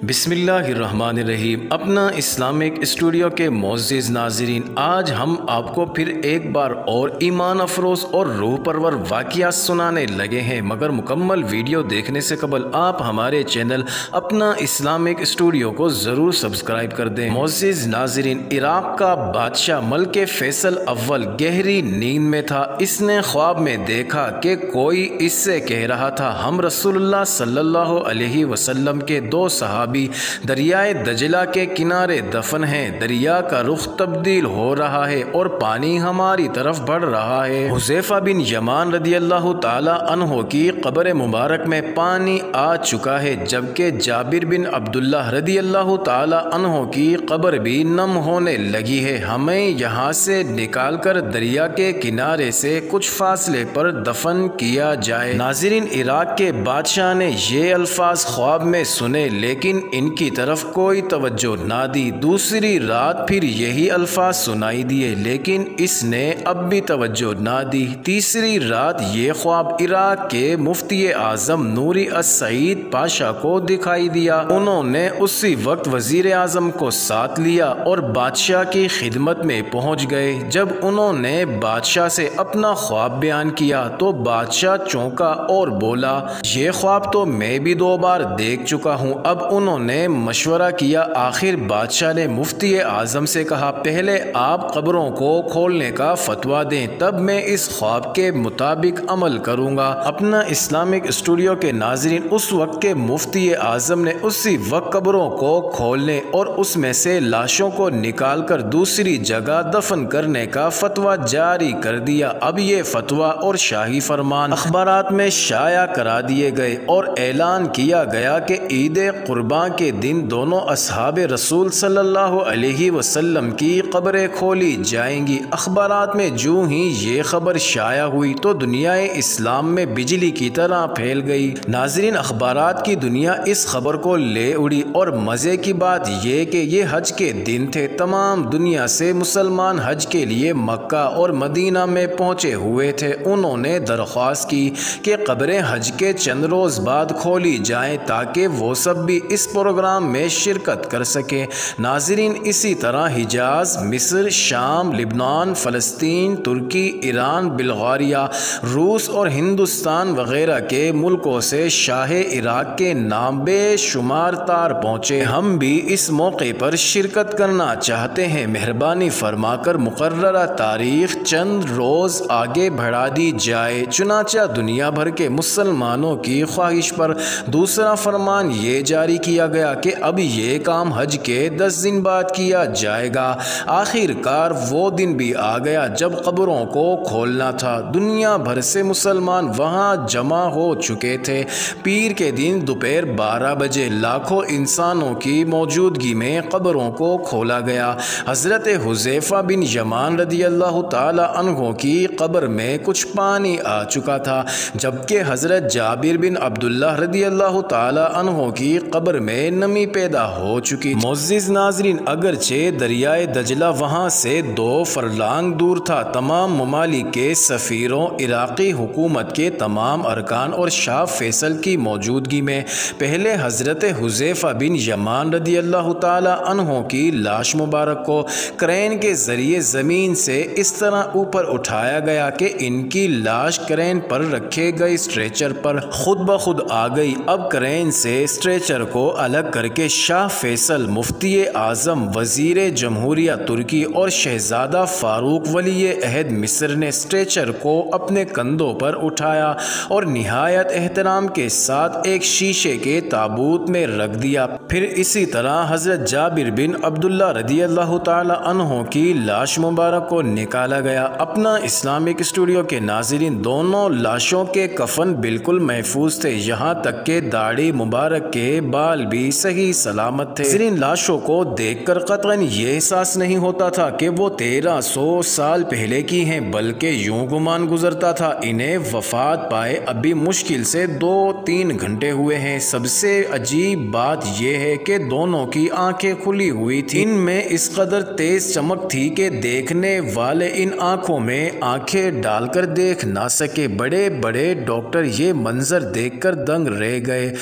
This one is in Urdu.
بسم اللہ الرحمن الرحیم۔ اپنا اسلامک اسٹوڈیو کے معزز ناظرین، آج ہم آپ کو پھر ایک بار اور ایمان افروز اور روح پرور واقعات سنانے لگے ہیں، مگر مکمل ویڈیو دیکھنے سے قبل آپ ہمارے چینل اپنا اسلامک اسٹوڈیو کو ضرور سبسکرائب کر دیں۔ معزز ناظرین، عراق کا بادشاہ ملک فیصل اول گہری نیند میں تھا۔ اس نے خواب میں دیکھا کہ کوئی اس سے کہہ رہا تھا، ہم رسول اللہ صلی اللہ علیہ وسلم کے دو صحابی دریائے دجلہ کے کنارے دفن ہیں۔ دریا کا رخ تبدیل ہو رہا ہے اور پانی ہماری طرف بڑھ رہا ہے۔ حذیفہ بن یمان رضی اللہ تعالی عنہ کی قبر مبارک میں پانی آ چکا ہے، جبکہ جابر بن عبداللہ رضی اللہ تعالی عنہ کی قبر بھی نم ہونے لگی ہے۔ ہمیں یہاں سے نکال کر دریا کے کنارے سے کچھ فاصلے پر دفن کیا جائے۔ ناظرین، عراق کے بادشاہ نے یہ الفاظ خواب میں سنے، لیکن ان کی طرف کوئی توجہ نہ دی۔ دوسری رات پھر یہی الفاظ سنائی دیے، لیکن اس نے اب بھی توجہ نہ دی۔ تیسری رات یہ خواب عراق کے مفتی اعظم نوری السعید پاشا کو دکھائی دیا۔ انہوں نے اسی وقت وزیر اعظم کو ساتھ لیا اور بادشاہ کی خدمت میں پہنچ گئے۔ جب انہوں نے بادشاہ سے اپنا خواب بیان کیا تو بادشاہ چونکا اور بولا، یہ خواب تو میں بھی 2 بار دیکھ چکا ہوں۔ اب انہوں نے مشورہ کیا۔ آخر بادشاہ نے مفتی اعظم سے کہا، پہلے آپ قبروں کو کھولنے کا فتویٰ دیں، تب میں اس خواب کے مطابق عمل کروں گا۔ اپنا اسلامک اسٹوڈیو کے ناظرین، اس وقت کے مفتی اعظم نے اسی وقت قبروں کو کھولنے اور اس میں سے لاشوں کو نکال کر دوسری جگہ دفن کرنے کا فتویٰ جاری کر دیا۔ اب یہ فتویٰ اور شاہی فرمان اخبارات میں شائع کرا دیے گئے اور اعلان کیا گیا کہ عید قرباں کے دن دونوں اصحاب رسول صلی اللہ علیہ وسلم کی قبریں کھولی جائیں گی۔ اخبارات میں جو ہی یہ خبر شائع ہوئی تو دنیا اسلام میں بجلی کی طرح پھیل گئی۔ ناظرین، اخبارات کی دنیا اس خبر کو لے اڑی، اور مزے کی بات یہ کہ یہ حج کے دن تھے۔ تمام دنیا سے مسلمان حج کے لیے مکہ اور مدینہ میں پہنچے ہوئے تھے۔ انہوں نے درخواست کی کہ قبریں حج کے چند روز بعد کھولی جائیں تاکہ وہ سب بھی اس پروگرام میں شرکت کر سکیں۔ ناظرین، اسی طرح حجاز، مصر، شام، لبنان، فلسطین، ترکی، ایران، بلغاریہ، روس اور ہندوستان وغیرہ کے ملکوں سے شاہ عراق کے نام بے شمار تار پہنچے۔ ہم بھی اس موقع پر شرکت کرنا چاہتے ہیں، مہربانی فرما کر مقررہ تاریخ چند روز آگے بڑھا دی جائے۔ چنانچہ دنیا بھر کے مسلمانوں کی خواہش پر دوسرا فرمان یہ جاری کیا گیا کہ اب یہ کام حج کے 10 دن بعد کیا جائے گا۔ آخر کار وہ دن بھی آ گیا جب قبروں کو کھولنا تھا۔ دنیا بھر سے مسلمان وہاں جمع ہو چکے تھے۔ پیر کے دن دوپہر 12 بجے لاکھوں انسانوں کی موجودگی میں قبروں کو کھولا گیا۔ حضرت حذیفہ بن یمان رضی اللہ تعالی عنہ کی قبر میں کچھ پانی آ چکا تھا، جبکہ حضرت جابر بن عبداللہ رضی اللہ تعالی عنہ کی قبر میں نمی پیدا ہو چکی۔ معزز ناظرین، اگرچہ دریائے دجلہ وہاں سے 2 فرلانگ دور تھا، تمام ممالک کے سفیروں، عراقی حکومت کے تمام ارکان اور شاہ فیصل کی موجودگی میں پہلے حضرت حذیفہ بن یمان رضی اللہ تعالی عنہ کی لاش مبارک کو کرین کے ذریعے زمین سے اس طرح اوپر اٹھایا گیا کہ ان کی لاش کرین پر رکھے گئے اسٹریچر پر خود بخود آ گئی۔ اب کرین سے اسٹریچر کو الگ کر کے شاہ فیصل، مفتی اعظم، وزیر جمہوریہ ترکی اور شہزادہ فاروق ولی عہد مصر نے اسٹریچر کو اپنے کندھوں پر اٹھایا اور نہایت احترام کے ساتھ ایک شیشے کے تابوت میں رکھ دیا۔ پھر اسی طرح حضرت جابر بن عبداللہ رضی اللہ تعالی عنہ کی لاش مبارک کو نکالا گیا۔ اپنا اسلامک اسٹوڈیو کے ناظرین، دونوں لاشوں کے کفن بالکل محفوظ تھے، یہاں تک کہ داڑھی مبارک کے بال بھی صحیح سلامت تھے۔ ان لاشوں کو دیکھ کر قطعاً یہ احساس نہیں ہوتا تھا کہ وہ 1300 سال پہلے کی ہیں، بلکہ یوں گمان گزرتا تھا انہیں وفات پائے ابھی مشکل سے 2-3 گھنٹے ہوئے ہیں۔ سب سے عجیب بات یہ ہے کہ دونوں کی آنکھیں کھلی ہوئی تھیں۔ ان میں اس قدر تیز چمک تھی کہ دیکھنے والے ان آنکھوں میں آنکھیں ڈال کر دیکھ نہ سکے۔ بڑے بڑے ڈاکٹر یہ منظر دیکھ کر دنگ رہ گئے۔